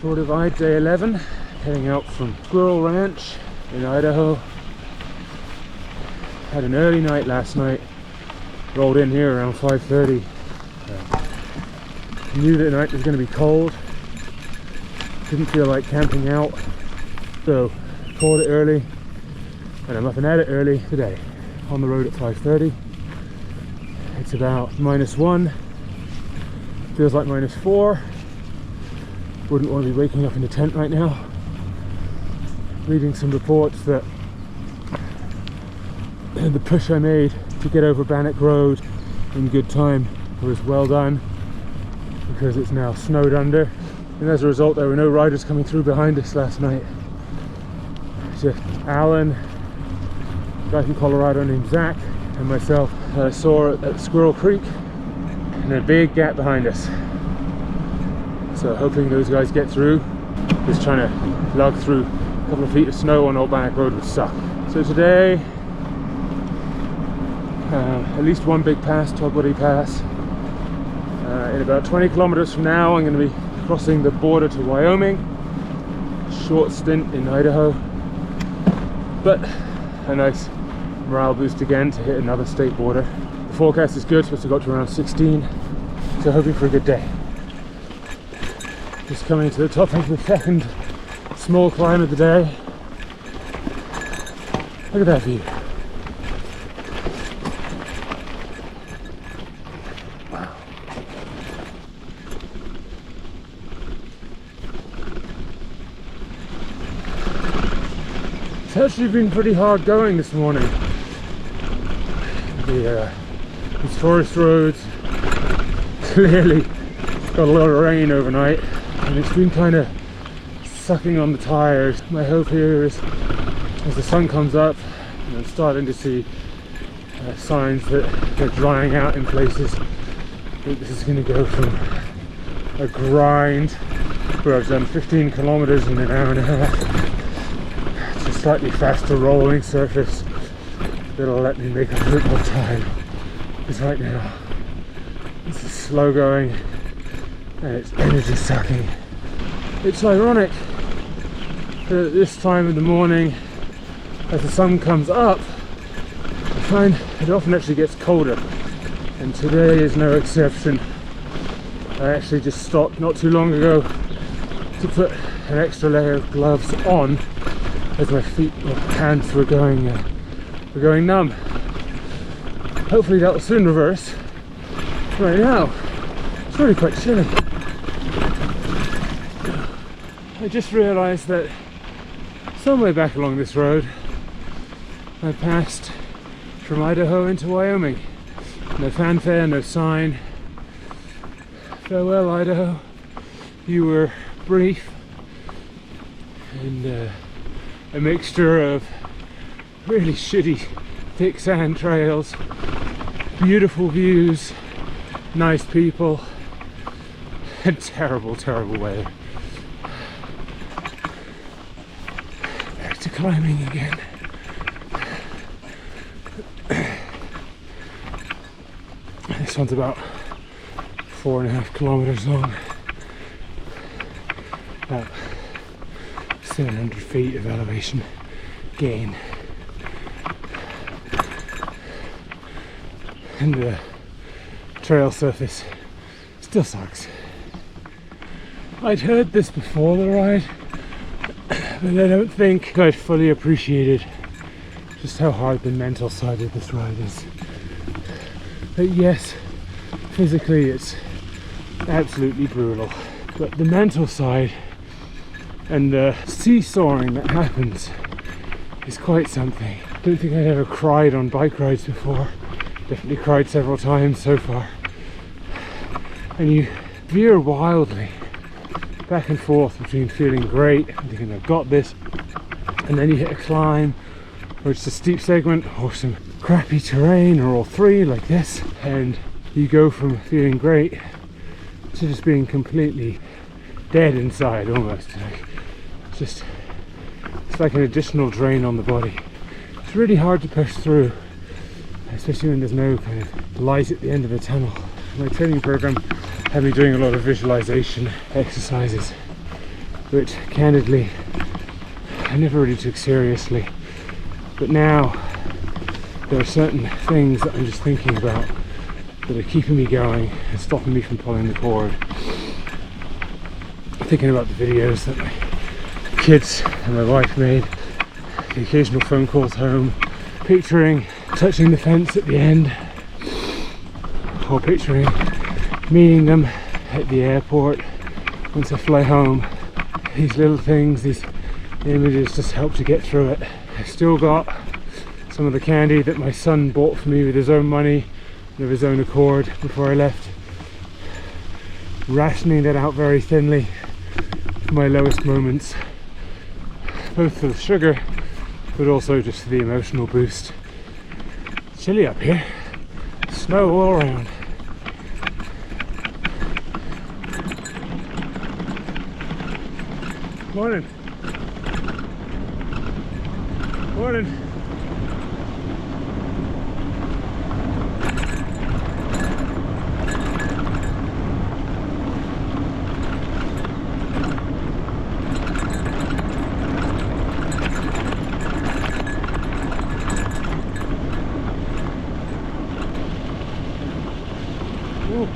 Tour Divide day 11, heading out from Flagg Ranch in Idaho. Had an early night last night, rolled in here around 5:30. Knew that the night was going to be cold, didn't feel like camping out, so called it early, and I'm up and at it early today. On the road at 5:30. It's about -1, feels like -4. Wouldn't want to be waking up in a tent right now. Reading some reports that the push I made to get over Bannock Road in good time was well done, because it's now snowed under, and as a result there were no riders coming through behind us last night. Just Alan, a guy from Colorado named Zach, and myself. I saw at Squirrel Creek and a big gap behind us, so hoping those guys get through. Just trying to lug through a couple of feet of snow on Old Bannock Road would suck. So today, at least one big pass, Togwotee Pass. In about 20 kilometers from now I'm going to be crossing the border to Wyoming. Short stint in Idaho, but a nice morale boost again to hit another state border. The forecast is good, supposed to go up to around 16, so hoping for a good day. Just coming to the top of the second small climb of the day. Look at that view. Wow. It's actually been pretty hard going this morning. These forest roads clearly got a lot of rain overnight, and it's been kind of sucking on the tires. My hope here is, as the sun comes up, and I'm starting to see signs that they're drying out in places, that this is going to go from a grind where I've done 15 kilometers in an hour and a half to a slightly faster rolling surface that'll let me make a bit more time. Because right now this is slow going and it's energy sucking. It's ironic that at this time of the morning, as the sun comes up, I find it often actually gets colder, and today is no exception. I actually just stopped not too long ago to put an extra layer of gloves on, as my feet or hands were going numb. Hopefully that will soon reverse. Right now, it's really quite chilly. I just realised that somewhere back along this road I passed from Idaho into Wyoming. No fanfare, no sign. Farewell, Idaho. You were brief and a mixture of really shitty thick sand trails, beautiful views, nice people, and terrible weather. Back to climbing again. This one's about 4.5 kilometers long, about 700 feet of elevation gain, and the trail surface still sucks. I'd heard this before the ride, but I don't think I'd fully appreciated just how hard the mental side of this ride is. But yes, physically it's absolutely brutal, but the mental side and the seesawing that happens is quite something. I don't think I'd ever cried on bike rides before. Definitely cried several times so far. And you veer wildly back and forth between feeling great and thinking I've got this, and then you hit a climb where it's a steep segment or some crappy terrain or all three like this, and you go from feeling great to just being completely dead inside almost. It's like an additional drain on the body. It's really hard to push through, especially when there's no kind of light at the end of the tunnel. My training program had me doing a lot of visualization exercises, which candidly I never really took seriously. But now there are certain things that I'm just thinking about that are keeping me going and stopping me from pulling the cord. Thinking about the videos that my kids and my wife made, the occasional phone calls home, picturing touching the fence at the end, or picturing meeting them at the airport once I fly home. These little things, these images just help to get through it. I've still got some of the candy that my son bought for me with his own money and of his own accord before I left. Rationing that out very thinly for my lowest moments, both for the sugar but also just for the emotional boost. It's chilly up here, snow all around. Morning. Morning. Ooh.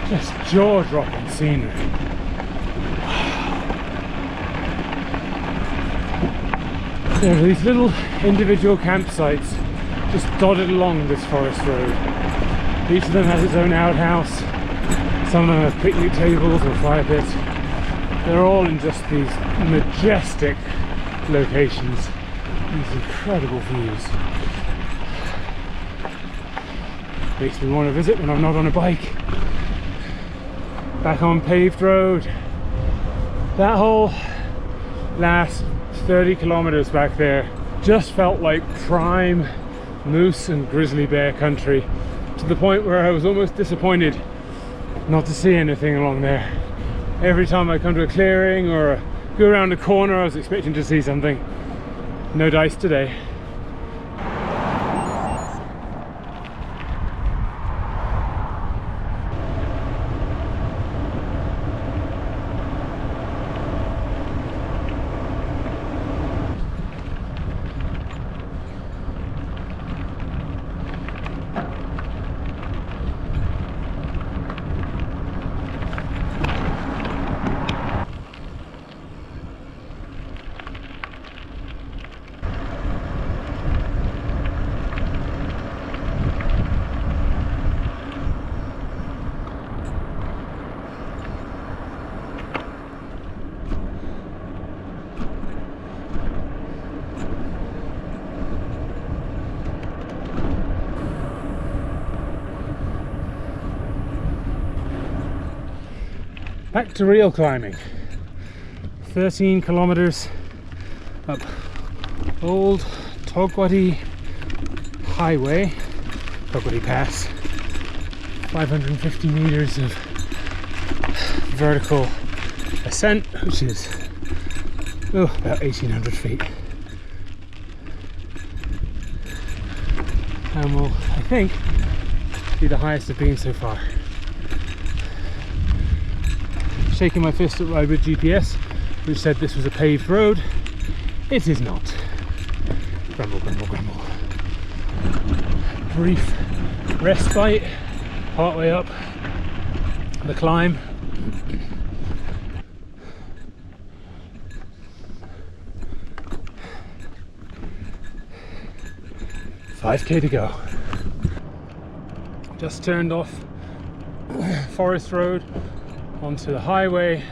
Just jaw-dropping scenery. There are these little individual campsites just dotted along this forest road. Each of them has its own outhouse. Some of them have picnic tables or fire pits. They're all in just these majestic locations. These incredible views. Makes me want to visit when I'm not on a bike. Back on paved road. That whole last 30 kilometers back there just felt like prime moose and grizzly bear country, to the point where I was almost disappointed not to see anything along there. Every time I come to a clearing or go around a corner, I was expecting to see something. No dice today. Back to real climbing. 13 kilometers up old Togwotee Highway, Togwotee Pass. 550 meters of vertical ascent, which is about 1800 feet. and will, I think, be the highest I've been so far. Shaking my fist at Ride with GPS, which said this was a paved road. It is not. Grumble, grumble, grumble. Brief respite, partway up the climb. $5K to go. Just turned off Forest Road onto the highway.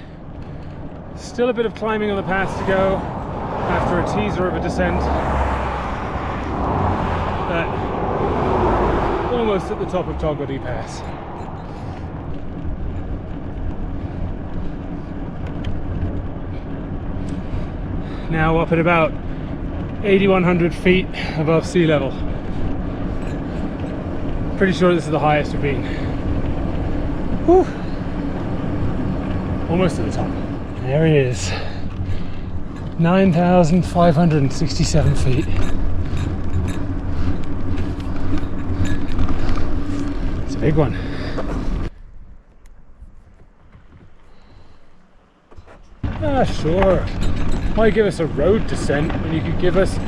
Still a bit of climbing on the pass to go after a teaser of a descent. But almost at the top of Togwotee Pass. Now up at about 8,100 feet above sea level. Pretty sure this is the highest we've been. Whew. Almost at the top. There he is. 9,567 feet. It's a big one. Ah, sure. Why give us a road descent when you could give us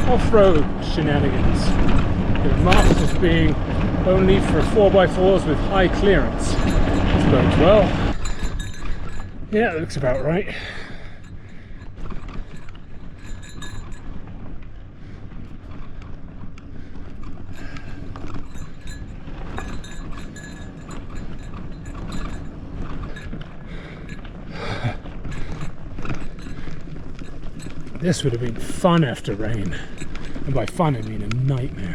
off-road shenanigans? You're marked as being only for 4x4s with high clearance. This bodes well. Yeah, that looks about right. This would have been fun after rain, and by fun I mean a nightmare.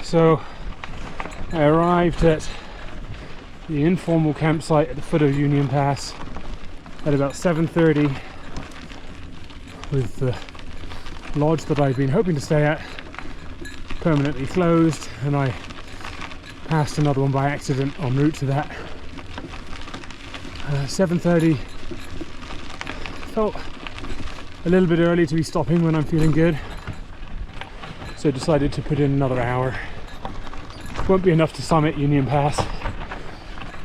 So I arrived at the informal campsite at the foot of Union Pass at about 7:30 with the lodge that I've been hoping to stay at permanently closed, and I passed another one by accident en route to that. 7:30 felt a little bit early to be stopping when I'm feeling good, so decided to put in another hour. Won't be enough to summit Union Pass,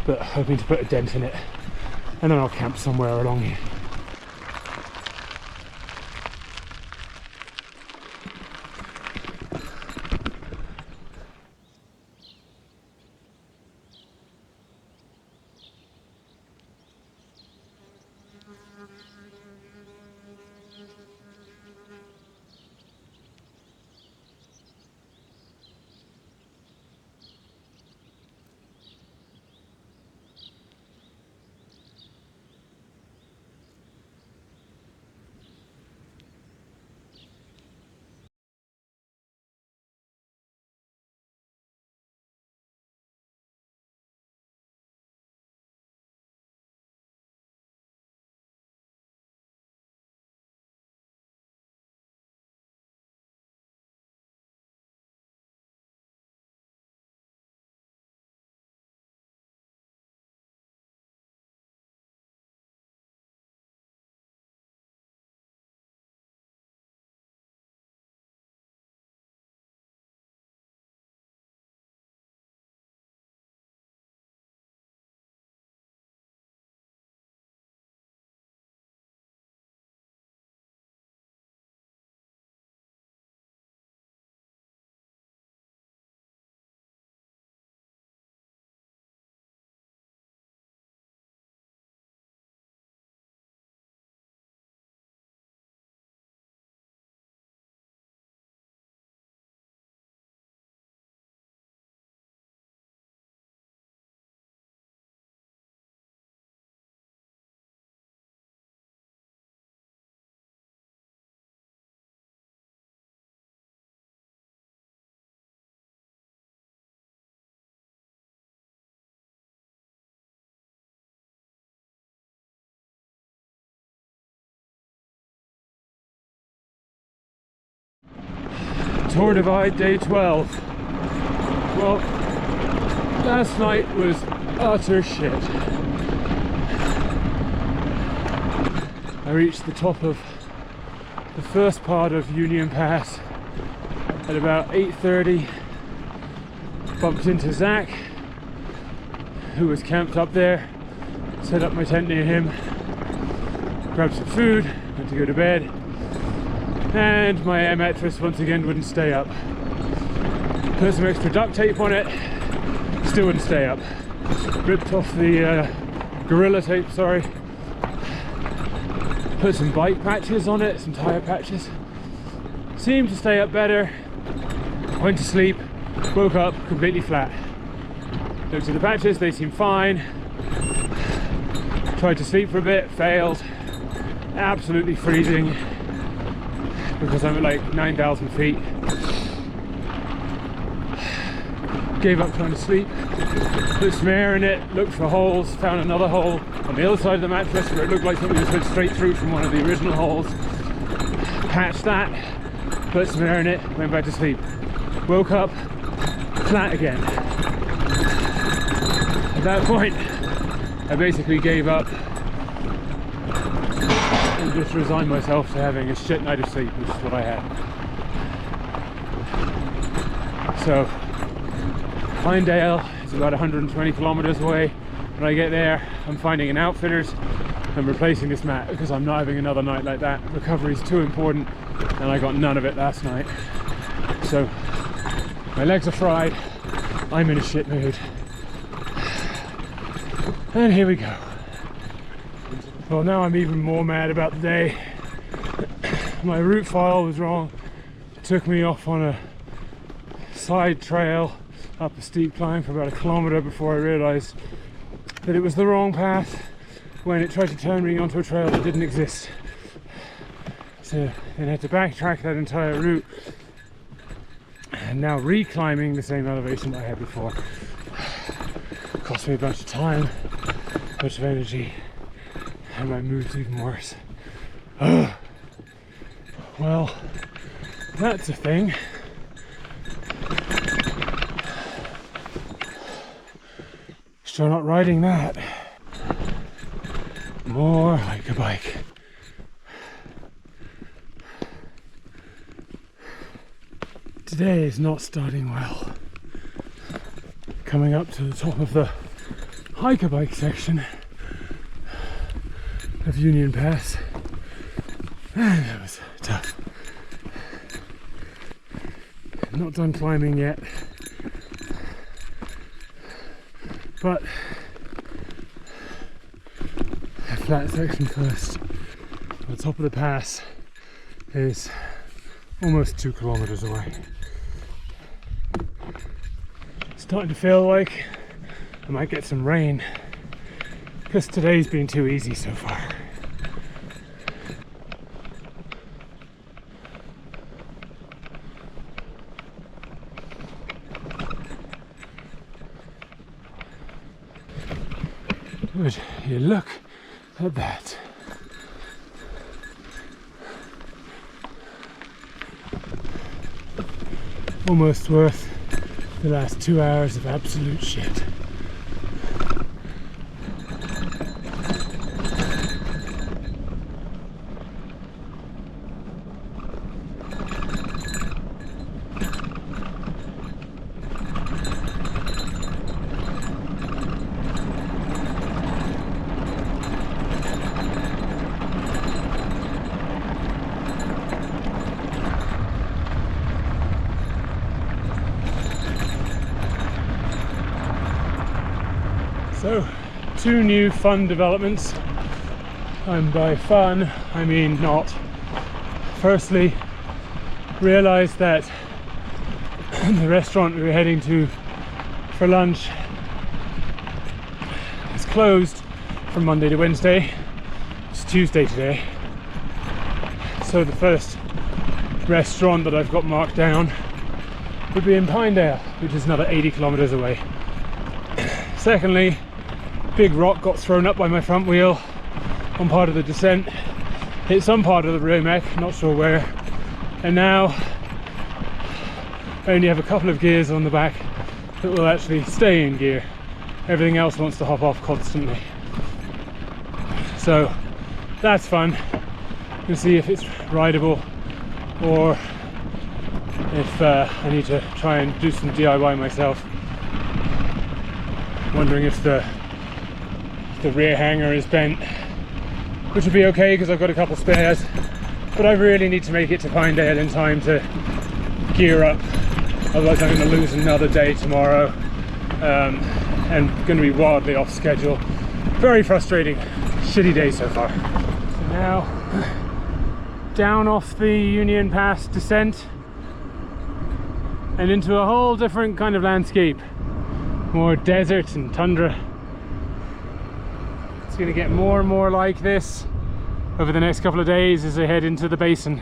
but hoping to put a dent in it, and then I'll camp somewhere along here. Tour Divide Day 12. Well, last night was utter shit. I reached the top of the first part of Union Pass at about 8:30. Bumped into Zach, who was camped up there. Set up my tent near him, grabbed some food, went to go to bed. And my air mattress once again wouldn't stay up. Put some extra duct tape on it, still wouldn't stay up. Ripped off the Gorilla tape, sorry. Put some bike patches on it, some tire patches. Seemed to stay up better. Went to sleep, woke up completely flat. Looked at the patches, they seemed fine. Tried to sleep for a bit, failed. Absolutely freezing, because I'm at like 9,000 feet. Gave up trying to sleep, put some air in it, looked for holes, found another hole on the other side of the mattress where it looked like something just went straight through from one of the original holes. Patched that, put some air in it, went back to sleep. Woke up, flat again. At that point, I basically gave up and just resigned myself to having a shit night of sleep, which is what I had. So, Pinedale is about 120 kilometers away. When I get there, I'm finding an outfitters and replacing this mat because I'm not having another night like that. Recovery is too important, and I got none of it last night. So, my legs are fried, I'm in a shit mood. And here we go. Well, now I'm even more mad about the day. My route file was wrong. It took me off on a side trail up a steep climb for about a kilometer before I realized that it was the wrong path when it tried to turn me onto a trail that didn't exist. So then I had to backtrack that entire route, and now re-climbing the same elevation that I had before. Cost me a bunch of time, a bunch of energy, and my mood's even worse. Well, that's a thing. Sure not riding that. More like a bike. Today is not starting well. Coming up to the top of the hiker bike section of Union Pass, and that was tough. Not done climbing yet, but a flat section first. The top of the pass is almost 2 kilometers away. Starting to feel like I might get some rain because today's been too easy so far. Would you look at that? Almost worth the last 2 hours of absolute shit. So, 2 new fun developments, and by fun I mean not. Firstly, realised that the restaurant we were heading to for lunch is closed from Monday to Wednesday. It's Tuesday today. So the first restaurant that I've got marked down would be in Pinedale, which is another 80 kilometers away. Secondly, big rock got thrown up by my front wheel on part of the descent, hit some part of the rear mech, not sure where, and now I only have a couple of gears on the back that will actually stay in gear. Everything else wants to hop off constantly. So that's fun. We'll see if it's rideable or if I need to try and do some DIY myself. Wondering if the rear hanger is bent, which would be okay because I've got a couple spares, but I really need to make it to Pinedale in time to gear up, otherwise I'm going to lose another day tomorrow and going to be wildly off schedule. Very frustrating, shitty day so far. So now down off the Union Pass descent and into a whole different kind of landscape, more desert and tundra. It's going to get more and more like this over the next couple of days as I head into the basin.